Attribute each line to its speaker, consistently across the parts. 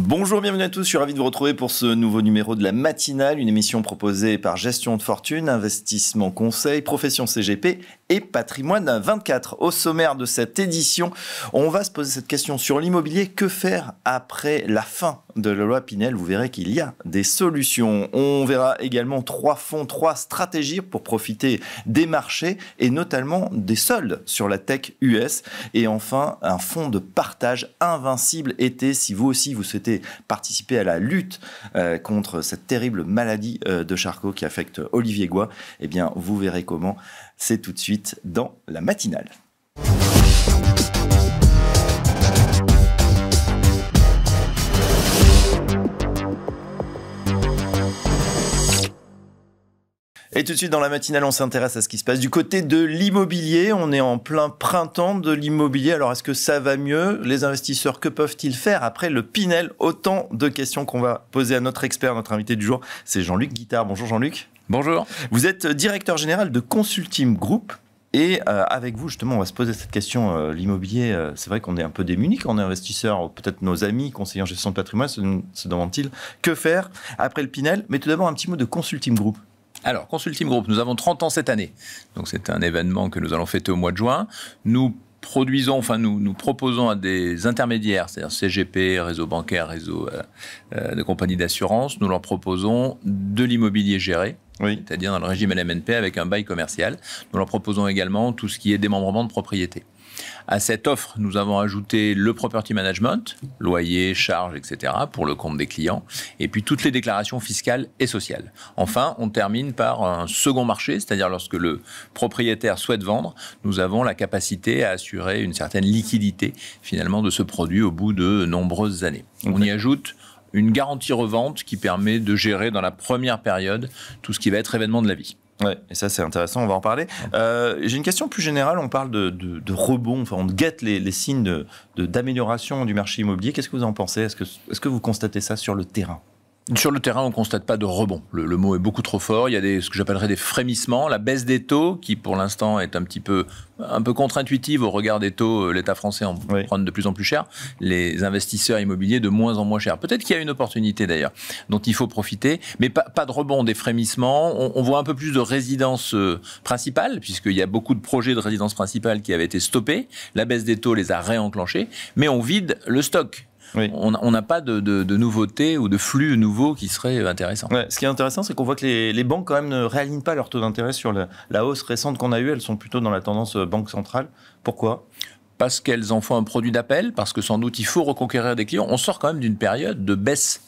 Speaker 1: Bonjour, bienvenue à tous, je suis ravi de vous retrouver pour ce nouveau numéro de la matinale, une émission proposée par Gestion de Fortune, Investissement Conseil, Profession CGP et Patrimoine 24. Au sommaire de cette édition, on va se poser cette question sur l'immobilier. Que faire après la fin de la loi Pinel? Vous verrez qu'il y a des solutions. On verra également 3 fonds, 3 stratégies pour profiter des marchés et notamment des soldes sur la tech US. Et enfin, un fonds de partage invincible été. Si vous aussi vous souhaitez participer à la lutte contre cette terrible maladie de Charcot qui affecte Olivier Goy, eh bien vous verrez comment. C'est tout de suite dans la matinale. Et tout de suite dans la matinale, on s'intéresse à ce qui se passe du côté de l'immobilier. On est en plein printemps de l'immobilier. Alors est-ce que ça va mieux? Les investisseurs, que peuvent-ils faire après le Pinel? Autant de questions qu'on va poser à notre expert, notre invité du jour. C'est Jean-Luc Guittard. Bonjour Jean-Luc.
Speaker 2: Bonjour.
Speaker 1: Vous êtes directeur général de Consulting Group. Et avec vous, justement, on va se poser cette question. L'immobilier, c'est vrai qu'on est un peu démunis quand on est investisseur. Peut-être nos amis, conseillers en gestion de patrimoine, se demandent-ils que faire après le Pinel? Mais tout d'abord, un petit mot de Consulting Group.
Speaker 2: Alors, Consulting Group, nous avons 30 ans cette année. Donc, c'est un événement que nous allons fêter au mois de juin. Nous proposons à des intermédiaires, c'est-à-dire CGP, réseau bancaire, réseau de compagnies d'assurance, nous leur proposons de l'immobilier géré. Oui. C'est-à-dire dans le régime LMNP avec un bail commercial. Nous leur proposons également tout ce qui est démembrement de propriété. À cette offre, nous avons ajouté le property management, loyer, charges, etc., pour le compte des clients, et puis toutes les déclarations fiscales et sociales. Enfin, on termine par un second marché, c'est-à-dire lorsque le propriétaire souhaite vendre, nous avons la capacité à assurer une certaine liquidité, finalement, de ce produit au bout de nombreuses années. Okay. On y ajoute une garantie revente qui permet de gérer dans la première période tout ce qui va être événement de la vie.
Speaker 1: Ouais, et ça c'est intéressant, on va en parler. J'ai une question plus générale, on parle de rebond, enfin on guette les signes d'amélioration du marché immobilier. Qu'est-ce que vous en pensez? Est-ce que vous constatez ça sur le terrain?
Speaker 2: Sur le terrain, on ne constate pas de rebond. Le mot est beaucoup trop fort. Il y a ce que j'appellerais des frémissements. La baisse des taux, qui pour l'instant est un peu contre-intuitive au regard des taux. L'État français en prend de plus en plus cher. Les investisseurs immobiliers de moins en moins cher. Peut-être qu'il y a une opportunité d'ailleurs, dont il faut profiter. Mais pas de rebond, des frémissements. On voit un peu plus de résidences principales, puisqu'il y a beaucoup de projets de résidences principales qui avaient été stoppés. La baisse des taux les a réenclenchés. Mais on vide le stock. Oui. On n'a pas de nouveautés ou de flux nouveaux qui seraient intéressants.
Speaker 1: Ouais, ce qui est intéressant, c'est qu'on voit que les banques quand même ne réalignent pas leur taux d'intérêt sur la hausse récente qu'on a eue. Elles sont plutôt dans la tendance banque centrale. Pourquoi ?
Speaker 2: Parce qu'elles en font un produit d'appel, parce que sans doute il faut reconquérir des clients. On sort quand même d'une période de baisse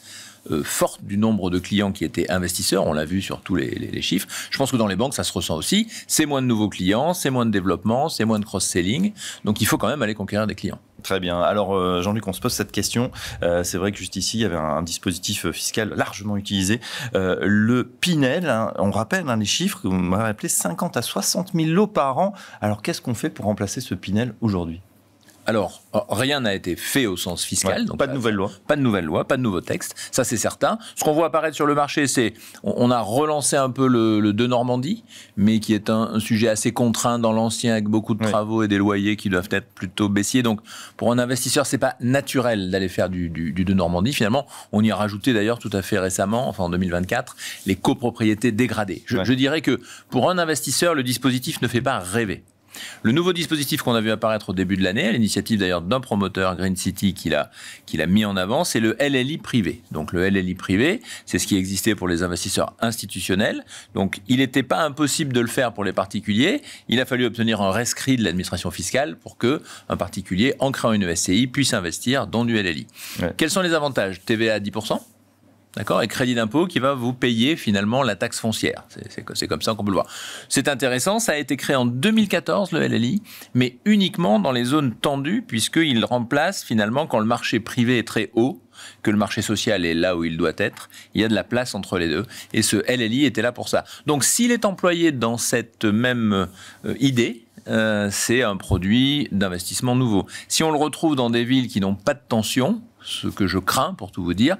Speaker 2: forte du nombre de clients qui étaient investisseurs, on l'a vu sur tous les chiffres. Je pense que dans les banques, ça se ressent aussi. C'est moins de nouveaux clients, c'est moins de développement, c'est moins de cross-selling. Donc il faut quand même aller conquérir des clients.
Speaker 1: Très bien. Alors Jean-Luc, on se pose cette question. C'est vrai que juste ici, il y avait un dispositif fiscal largement utilisé. Le Pinel, on rappelle les chiffres, vous m'avez rappelé 50 à 60 000 lots par an. Alors qu'est-ce qu'on fait pour remplacer ce Pinel aujourd'hui ?
Speaker 2: Alors, rien n'a été fait au sens fiscal.
Speaker 1: Ouais,
Speaker 2: donc
Speaker 1: pas de nouvelle loi.
Speaker 2: Pas de nouvelle loi, pas de nouveau texte. Ça, c'est certain. Ce qu'on voit apparaître sur le marché, c'est on a relancé un peu le de Normandie, mais qui est un sujet assez contraint dans l'ancien, avec beaucoup de travaux et des loyers qui doivent être plutôt baissiers. Donc, pour un investisseur, c'est pas naturel d'aller faire du de Normandie. Finalement, on y a rajouté d'ailleurs tout à fait récemment, enfin en 2024, les copropriétés dégradées. Je dirais que pour un investisseur, le dispositif ne fait pas rêver. Le nouveau dispositif qu'on a vu apparaître au début de l'année, à l'initiative d'ailleurs d'un promoteur Green City qui l'a mis en avant, c'est le LLI privé. Donc le LLI privé, c'est ce qui existait pour les investisseurs institutionnels. Donc il n'était pas impossible de le faire pour les particuliers. Il a fallu obtenir un rescrit de l'administration fiscale pour qu'un particulier, en créant une SCI, puisse investir dans du LLI. Ouais. Quels sont les avantages? TVA à 10%. D'accord, et crédit d'impôt qui va vous payer finalement la taxe foncière. C'est comme ça qu'on peut le voir. C'est intéressant, ça a été créé en 2014 le LLI, mais uniquement dans les zones tendues, puisqu'il remplace finalement quand le marché privé est très haut, que le marché social est là où il doit être, il y a de la place entre les deux. Et ce LLI était là pour ça. Donc s'il est employé dans cette même idée, c'est un produit d'investissement nouveau. Si on le retrouve dans des villes qui n'ont pas de tension, ce que je crains pour tout vous dire,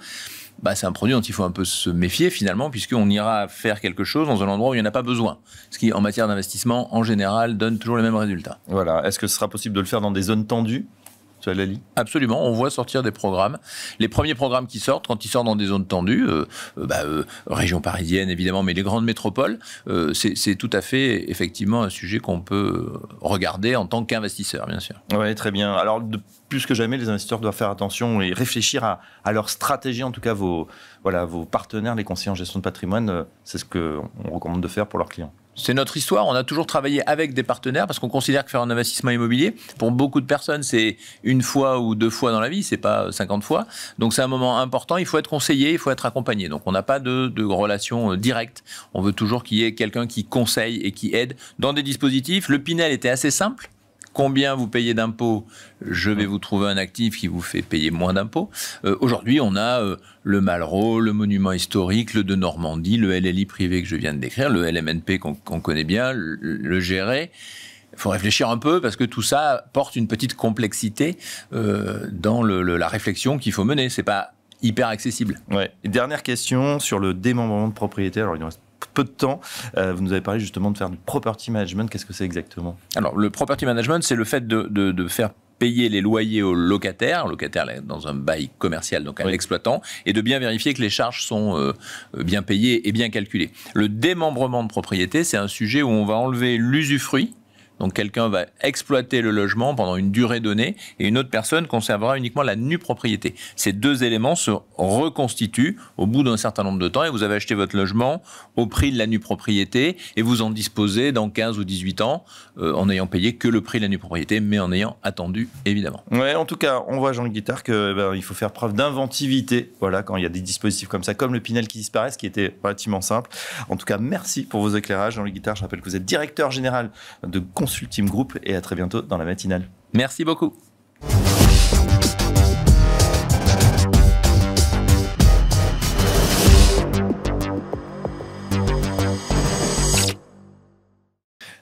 Speaker 2: c'est un produit dont il faut un peu se méfier finalement, puisqu'on ira faire quelque chose dans un endroit où il n'y en a pas besoin. Ce qui, en matière d'investissement, en général, donne toujours les mêmes résultats.
Speaker 1: Voilà. Est-ce que ce sera possible de le faire dans des zones tendues ? Lali?
Speaker 2: Absolument, on voit sortir des programmes. Les premiers programmes qui sortent, quand ils sortent dans des zones tendues, région parisienne évidemment, mais les grandes métropoles, c'est tout à fait effectivement un sujet qu'on peut regarder en tant qu'investisseur, bien sûr.
Speaker 1: Oui, très bien. Alors, plus que jamais, les investisseurs doivent faire attention et réfléchir à leur stratégie, en tout cas vos partenaires, les conseillers en gestion de patrimoine, c'est ce qu'on recommande de faire pour leurs clients.
Speaker 2: C'est notre histoire, on a toujours travaillé avec des partenaires parce qu'on considère que faire un investissement immobilier, pour beaucoup de personnes, c'est une fois ou 2 fois dans la vie, c'est pas 50 fois. Donc c'est un moment important, il faut être conseillé, il faut être accompagné. Donc on n'a pas de relation directe. On veut toujours qu'il y ait quelqu'un qui conseille et qui aide dans des dispositifs. Le Pinel était assez simple. Combien vous payez d'impôts, je vais vous trouver un actif qui vous fait payer moins d'impôts. Aujourd'hui, on a le Malraux, le monument historique, le de Normandie, le LLI privé que je viens de décrire, le LMNP qu'on connaît bien, le Géret. Il faut réfléchir un peu parce que tout ça porte une petite complexité dans la réflexion qu'il faut mener. C'est pas hyper accessible.
Speaker 1: Ouais. Et dernière question sur le démembrement de propriété. Alors, il nous reste peu de temps. Vous nous avez parlé justement de faire du property management. Qu'est-ce que c'est exactement?
Speaker 2: Alors, le property management, c'est le fait de faire payer les loyers aux locataires dans un bail commercial, donc à l'exploitant, et de bien vérifier que les charges sont bien payées et bien calculées. Le démembrement de propriété, c'est un sujet où on va enlever l'usufruit. Donc quelqu'un va exploiter le logement pendant une durée donnée et une autre personne conservera uniquement la nue propriété. Ces 2 éléments se reconstituent au bout d'un certain nombre de temps et vous avez acheté votre logement au prix de la nue propriété et vous en disposez dans 15 ou 18 ans en n'ayant payé que le prix de la nue propriété mais en ayant attendu évidemment.
Speaker 1: Ouais, en tout cas, on voit Jean-Luc Guittard qu'il faut faire preuve d'inventivité quand il y a des dispositifs comme ça, comme le Pinel qui disparaît, ce qui était relativement simple. En tout cas, merci pour vos éclairages. Jean-Luc Guittard, je rappelle que vous êtes directeur général de Consulting Group et à très bientôt dans la matinale.
Speaker 2: Merci beaucoup.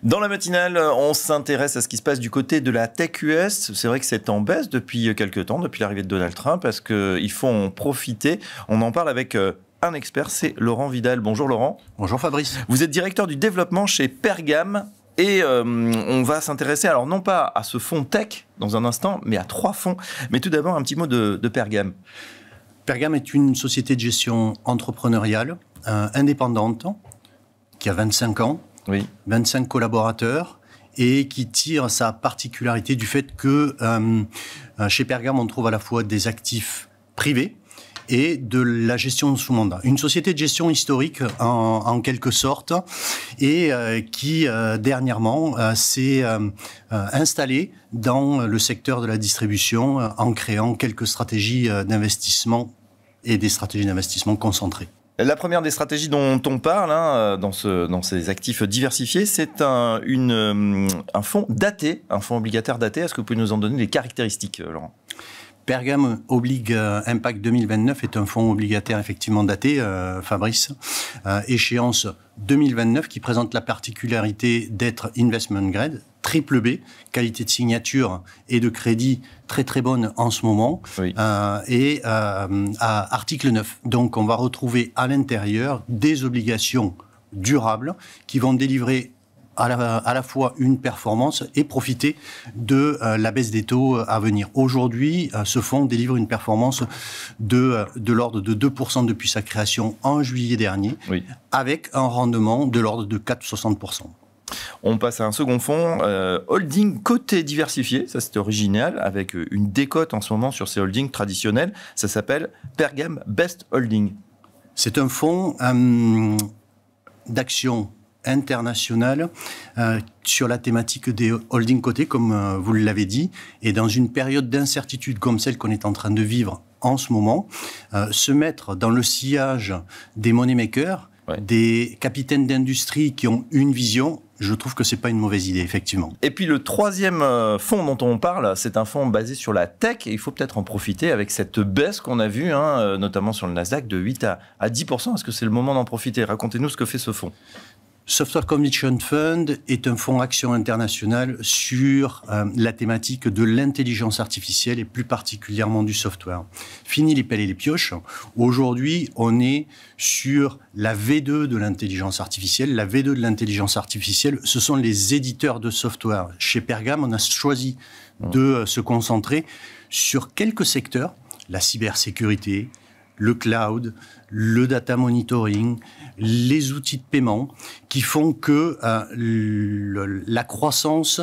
Speaker 1: Dans la matinale, on s'intéresse à ce qui se passe du côté de la tech US. C'est vrai que c'est en baisse depuis quelques temps, depuis l'arrivée de Donald Trump, parce qu'il faut en profiter. On en parle avec un expert, c'est Laurent Vidal. Bonjour Laurent.
Speaker 3: Bonjour Fabrice.
Speaker 1: Vous êtes directeur du développement chez Pergam. Et on va s'intéresser, alors non pas à ce fonds tech dans un instant, mais à 3 fonds. Mais tout d'abord, un petit mot de Pergam.
Speaker 3: Pergam est une société de gestion entrepreneuriale, indépendante, qui a 25 ans, 25 collaborateurs, et qui tire sa particularité du fait que chez Pergam, on trouve à la fois des actifs privés, et de la gestion sous mandat. Une société de gestion historique en quelque sorte et qui dernièrement s'est installée dans le secteur de la distribution en créant quelques stratégies d'investissement et des stratégies d'investissement concentrées.
Speaker 1: La première des stratégies dont on parle dans ces actifs diversifiés, c'est un fonds daté, un fonds obligataire daté. Est-ce que vous pouvez nous en donner les caractéristiques, Laurent ?
Speaker 3: Pergam Oblig Impact 2029 est un fonds obligataire effectivement daté, Fabrice, échéance 2029 qui présente la particularité d'être investment grade, triple B, qualité de signature et de crédit très très bonne en ce moment, et à article 9. Donc on va retrouver à l'intérieur des obligations durables qui vont délivrer à la fois une performance et profiter de la baisse des taux à venir. Aujourd'hui, ce fonds délivre une performance de l'ordre de 2% depuis sa création en juillet dernier, avec un rendement de l'ordre de 4,60%.
Speaker 1: On passe à un second fonds, holding coté diversifié, ça c'est original, avec une décote en ce moment sur ces holdings traditionnels, ça s'appelle Pergam Best Holding.
Speaker 3: C'est un fonds d'action internationale sur la thématique des holdings cotés, comme vous l'avez dit, et dans une période d'incertitude comme celle qu'on est en train de vivre en ce moment, se mettre dans le sillage des money makers, des capitaines d'industrie qui ont une vision, je trouve que c'est pas une mauvaise idée, effectivement.
Speaker 1: Et puis le troisième fonds dont on parle, c'est un fonds basé sur la tech, et il faut peut-être en profiter avec cette baisse qu'on a vue, notamment sur le Nasdaq, de 8 à 10%. Est-ce que c'est le moment d'en profiter ? Racontez-nous ce que fait ce fonds.
Speaker 3: Software Conviction Fund est un fonds action international sur la thématique de l'intelligence artificielle et plus particulièrement du software. Fini les pelles et les pioches. Aujourd'hui, on est sur la V2 de l'intelligence artificielle. La V2 de l'intelligence artificielle, ce sont les éditeurs de software. Chez Pergam, on a choisi de se concentrer sur quelques secteurs, la cybersécurité, le cloud, le data monitoring, les outils de paiement, qui font que la croissance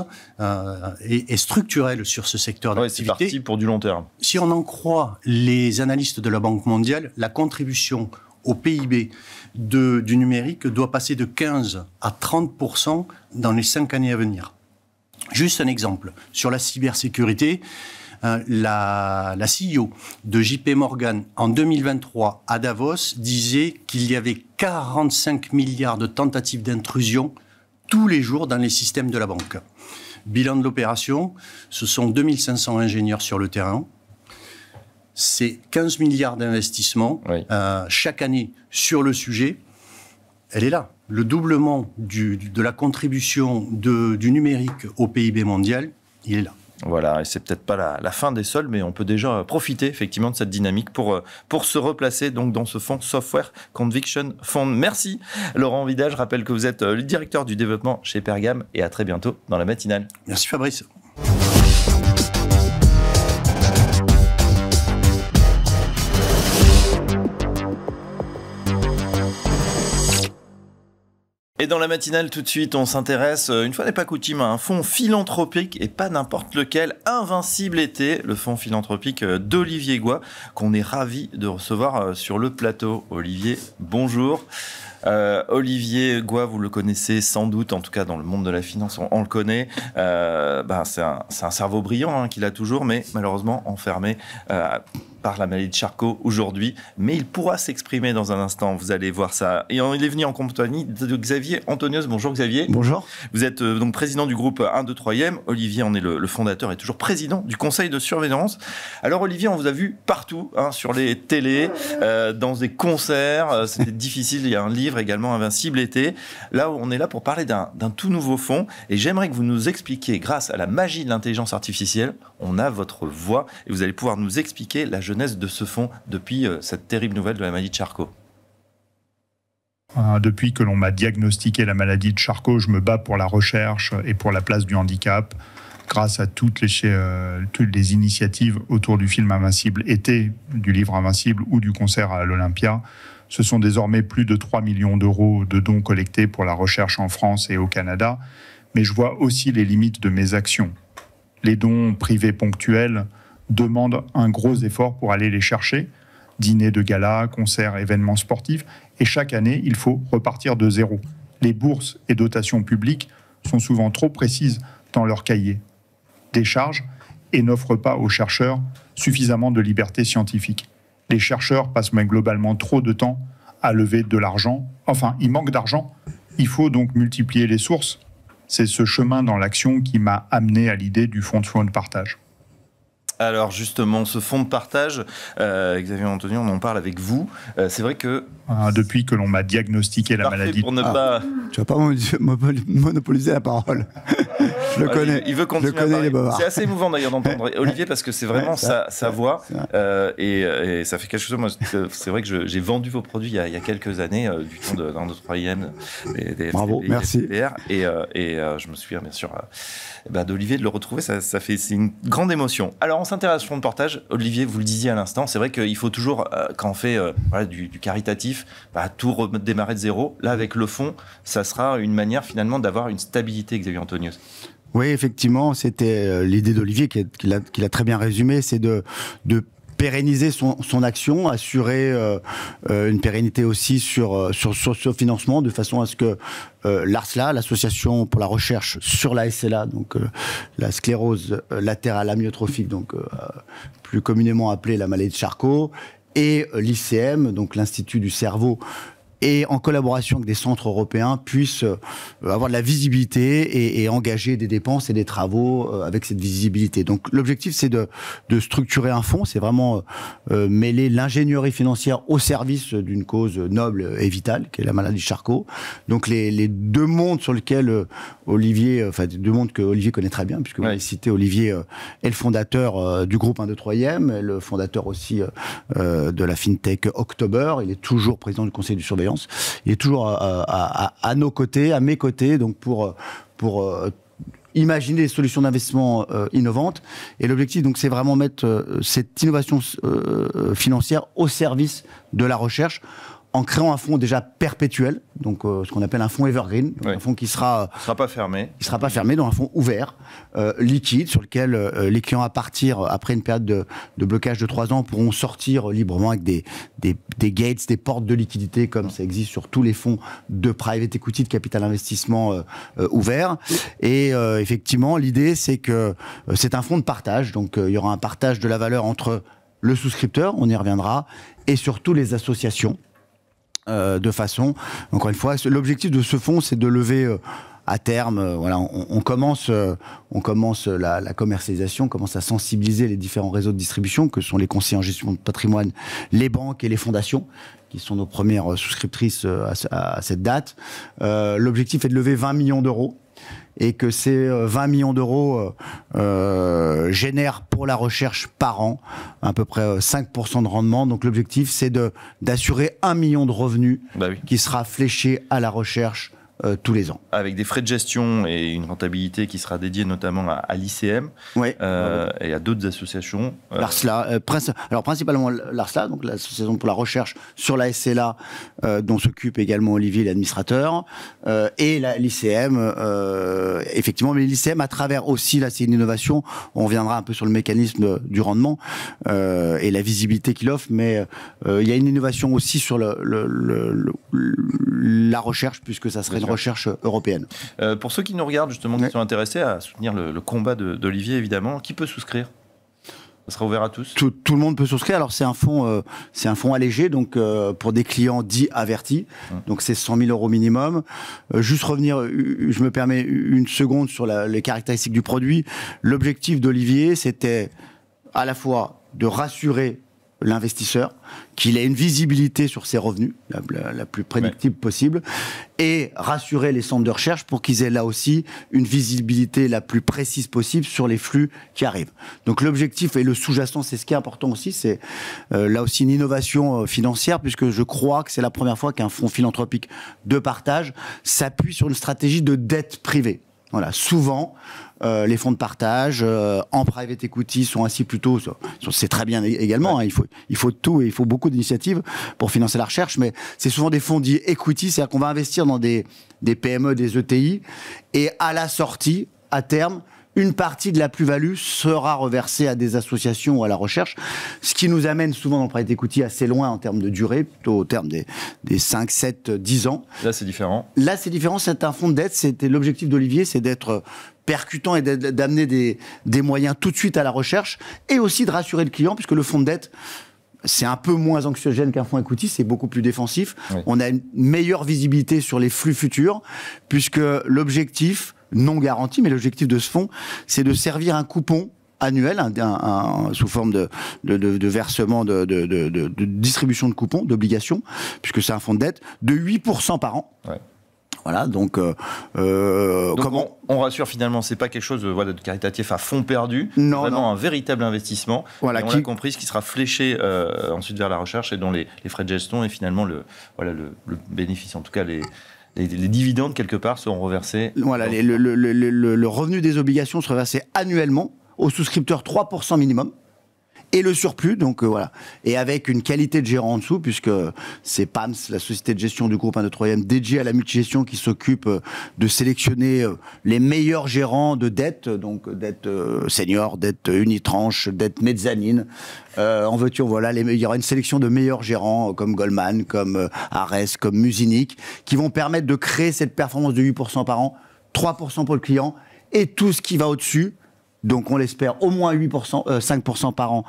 Speaker 3: est structurelle sur ce secteur d'activité.
Speaker 1: C'est parti pour du long terme.
Speaker 3: Si on en croit les analystes de la Banque mondiale, la contribution au PIB du numérique doit passer de 15 à 30% dans les 5 années à venir. Juste un exemple, sur la cybersécurité, la CEO de JP Morgan en 2023 à Davos disait qu'il y avait 45 milliards de tentatives d'intrusion tous les jours dans les systèmes de la banque. Bilan de l'opération, ce sont 2500 ingénieurs sur le terrain. C'est 15 milliards d'investissements chaque année sur le sujet. Elle est là. Le doublement de la contribution du numérique au PIB mondial, il est là.
Speaker 1: Voilà, et c'est peut-être pas la fin des soldes, mais on peut déjà profiter effectivement de cette dynamique pour se replacer donc dans ce fonds Software Conviction Fund. Merci Laurent Vidal, je rappelle que vous êtes le directeur du développement chez Pergam et à très bientôt dans la matinale.
Speaker 3: Merci Fabrice.
Speaker 1: Et dans la matinale, tout de suite, on s'intéresse, une fois n'est pas coutume, à un fonds philanthropique, et pas n'importe lequel, Invincible Été, le fonds philanthropique d'Olivier Goy, qu'on est ravi de recevoir sur le plateau. Olivier, bonjour. Olivier Goy, vous le connaissez sans doute, en tout cas dans le monde de la finance, on le connaît. C'est un cerveau brillant qu'il a toujours, mais malheureusement enfermé par la maladie de Charcot aujourd'hui, mais il pourra s'exprimer dans un instant, vous allez voir ça. Et il est venu en compagnie de Xavier Antonios. Bonjour Xavier.
Speaker 4: Bonjour.
Speaker 1: Vous êtes donc président du groupe 1, 2, 3e. Olivier en est le fondateur et toujours président du conseil de surveillance. Alors Olivier, on vous a vu partout, sur les télés, dans des concerts, c'était difficile, il y a un livre également, Invincible Été. Là, on est là pour parler d'un tout nouveau fonds, et j'aimerais que vous nous expliquiez, grâce à la magie de l'intelligence artificielle, on a votre voix, et vous allez pouvoir nous expliquer la genèse de ce fonds depuis cette terrible nouvelle de la maladie de Charcot.
Speaker 5: Depuis que l'on m'a diagnostiqué la maladie de Charcot, je me bats pour la recherche et pour la place du handicap, grâce à toutes les initiatives autour du film Invincible Été, du livre Invincible ou du concert à l'Olympia. Ce sont désormais plus de 3 millions d'euros de dons collectés pour la recherche en France et au Canada, mais je vois aussi les limites de mes actions. Les dons privés ponctuels demandent un gros effort pour aller les chercher, dîners de gala, concerts, événements sportifs, et chaque année, il faut repartir de zéro. Les bourses et dotations publiques sont souvent trop précises dans leur cahier des charges et n'offrent pas aux chercheurs suffisamment de liberté scientifique. Les chercheurs passent même globalement trop de temps à lever de l'argent. Enfin, il manque d'argent. Il faut donc multiplier les sources. C'est ce chemin dans l'action qui m'a amené à l'idée du fonds de partage.
Speaker 1: Alors justement, ce fonds de partage, Xavier Antonios, on en parle avec vous. C'est vrai que...
Speaker 5: Depuis que l'on m'a diagnostiqué la maladie...
Speaker 1: Pour ne pas...
Speaker 4: Tu vas pas monopoliser la parole. Je le connais.
Speaker 1: Il veut continuer à parler. C'est assez émouvant d'ailleurs d'entendre Olivier, parce que c'est vraiment sa voix. Et ça fait quelque chose... Moi, c'est vrai que j'ai vendu vos produits il y a quelques années, du temps d'un autre troisième.
Speaker 4: Bravo, merci.
Speaker 1: Et je me souviens bien sûr d'Olivier, de le retrouver, c'est une grande émotion. Alors on s'intéresse au fonds de partage. Olivier, vous le disiez à l'instant, c'est vrai qu'il faut toujours, quand on fait du caritatif, tout redémarrer de zéro. Là, avec le fonds, ça sera une manière finalement d'avoir une stabilité, Xavier Antonios.
Speaker 4: Oui, effectivement, c'était l'idée d'Olivier qui l'a très bien résumé, c'est de pérenniser son action, assurer une pérennité aussi sur ce financement, de façon à ce que l'ARSLA, l'association pour la recherche sur la SLA, donc la sclérose latérale amyotrophique, donc plus communément appelée la maladie de Charcot, et l'ICM, donc l'Institut du cerveau, et en collaboration avec des centres européens, puissent avoir de la visibilité et engager des dépenses et des travaux avec cette visibilité. Donc l'objectif, c'est de structurer un fonds, c'est vraiment mêler l'ingénierie financière au service d'une cause noble et vitale, qui est la maladie de Charcot. Donc les deux mondes sur lesquels deux mondes que Olivier connaît très bien, puisque vous avez cité Olivier est le fondateur du groupe 1, 2, 3e, le fondateur aussi de la FinTech October, il est toujours président du conseil de surveillance. Il est toujours à nos côtés, à mes côtés, donc pour imaginer des solutions d'investissement innovantes. Et l'objectif, donc, c'est vraiment mettre cette innovation financière au service de la recherche, en créant un fonds déjà perpétuel, donc ce qu'on appelle un fonds evergreen, un fonds qui sera
Speaker 1: pas fermé.
Speaker 4: Il sera pas fermé, dans un fonds ouvert, liquide, sur lequel les clients, à partir, après une période de blocage de 3 ans, pourront sortir librement avec des gates, des portes de liquidité, comme ça existe sur tous les fonds de private equity, de capital investissement ouverts. Et effectivement, l'idée, c'est que c'est un fonds de partage, donc il y aura un partage de la valeur entre le souscripteur, on y reviendra, et surtout les associations. De façon, encore une fois, l'objectif de ce fonds, c'est de lever à terme, on commence la commercialisation, on commence à sensibiliser les différents réseaux de distribution, que sont les conseillers en gestion de patrimoine, les banques et les fondations, qui sont nos premières souscriptrices à cette date. L'objectif est de lever 20 millions d'euros. Et que ces 20 millions d'euros génèrent pour la recherche par an à peu près 5% de rendement. Donc l'objectif, c'est d'assurer 1 million de revenus qui sera fléché à la recherche tous les ans.
Speaker 1: Avec des frais de gestion et une rentabilité qui sera dédiée notamment à l'ICM et à d'autres associations.
Speaker 4: L'ARSLA, alors principalement l'ARSLA, donc l'association pour la recherche sur la SCLA, dont s'occupe également Olivier, l'administrateur, et l'ICM, effectivement, mais l'ICM à travers aussi, là c'est une innovation, on reviendra un peu sur le mécanisme du rendement et la visibilité qu'il offre, mais il y a une innovation aussi sur la recherche, puisque ça serait une recherche européenne.
Speaker 1: Pour ceux qui nous regardent justement, qui sont intéressés à soutenir le combat d'Olivier, évidemment, qui peut souscrire ? Ça sera ouvert à tous.
Speaker 4: Tout le monde peut souscrire. Alors c'est un fonds allégé, donc pour des clients dits avertis. Donc c'est 100 000 euros minimum. Juste revenir, je me permets une seconde sur les caractéristiques du produit. L'objectif d'Olivier, c'était à la fois de rassurer l'investisseur, qu'il ait une visibilité sur ses revenus, la plus prédictible possible, et rassurer les centres de recherche pour qu'ils aient là aussi une visibilité la plus précise possible sur les flux qui arrivent. Donc l'objectif et le sous-jacent, c'est ce qui est important aussi, c'est là aussi une innovation financière, puisque je crois que c'est la première fois qu'un fonds philanthropique de partage s'appuie sur une stratégie de dette privée. Voilà, souvent, les fonds de partage en private equity sont assis plutôt, c'est très bien également, il faut tout et il faut beaucoup d'initiatives pour financer la recherche, mais c'est souvent des fonds dits equity, c'est-à-dire qu'on va investir dans des PME, des ETI, et à la sortie, à terme, une partie de la plus-value sera reversée à des associations ou à la recherche, ce qui nous amène souvent dans le private equity assez loin en termes de durée, plutôt au terme des 5, 7, 10 ans.
Speaker 1: Là, c'est différent.
Speaker 4: Là, c'est différent, c'est un fonds de dette, c'était l'objectif d'Olivier, c'est d'être percutant et d'amener des moyens tout de suite à la recherche, et aussi de rassurer le client, puisque le fonds de dette, c'est un peu moins anxiogène qu'un fonds equity, c'est beaucoup plus défensif. Oui. On a une meilleure visibilité sur les flux futurs, puisque l'objectif, non garanti, mais l'objectif de ce fonds, c'est de servir un coupon annuel, sous forme de versement, de distribution de coupons, d'obligations, puisque c'est un fonds de dette, de 8% par an. Ouais. Voilà, donc
Speaker 1: comment on rassure finalement, c'est pas quelque chose de caritatif à fond perdu,
Speaker 4: non,
Speaker 1: vraiment un véritable investissement. Voilà, on l'a compris, ce qui sera fléché ensuite vers la recherche et dont les frais de gestion et finalement le bénéfice, en tout cas les dividendes quelque part seront reversés.
Speaker 4: Voilà, le revenu des obligations sera versé annuellement aux souscripteurs 3% minimum. Et le surplus, donc voilà. Et avec une qualité de gérant en dessous, puisque c'est PAMS, la société de gestion du groupe 1, 2, 3e, dédiée à la multigestion, qui s'occupe de sélectionner les meilleurs gérants de dette, donc dette senior, dette unitranche, dette mezzanine. En veux-tu, voilà, il y aura une sélection de meilleurs gérants comme Goldman, comme Ares, comme Musinich, qui vont permettre de créer cette performance de 8% par an, 3% pour le client, et tout ce qui va au-dessus. Donc on l'espère au moins 5% par an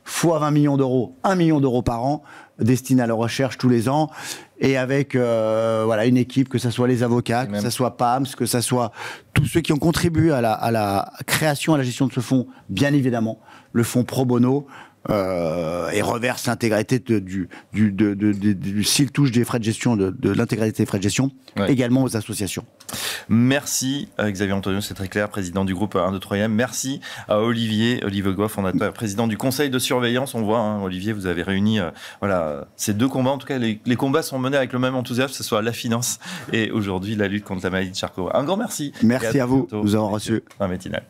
Speaker 4: fois 20 millions d'euros, 1 million d'euros par an, destinés à la recherche tous les ans, et avec une équipe, que ce soit les avocats, que ce soit PAMS, que ce soit tous ceux qui ont contribué à la création, à la gestion de ce fonds, bien évidemment, le fonds Pro Bono, et reverse l'intégralité du s'il touche des frais de gestion, de l'intégralité des frais de gestion, également aux associations.
Speaker 1: Merci Xavier Antonio, c'est très clair, président du groupe 1, 2, 3e. Merci à Olivier Goff, fondateur, président du conseil de surveillance. On voit, Olivier, vous avez réuni ces deux combats. En tout cas, les combats sont menés avec le même enthousiasme, que ce soit la finance et aujourd'hui la lutte contre la maladie de Charcot. Un grand merci.
Speaker 4: Merci à vous, nous avons reçu.
Speaker 1: Un matinal.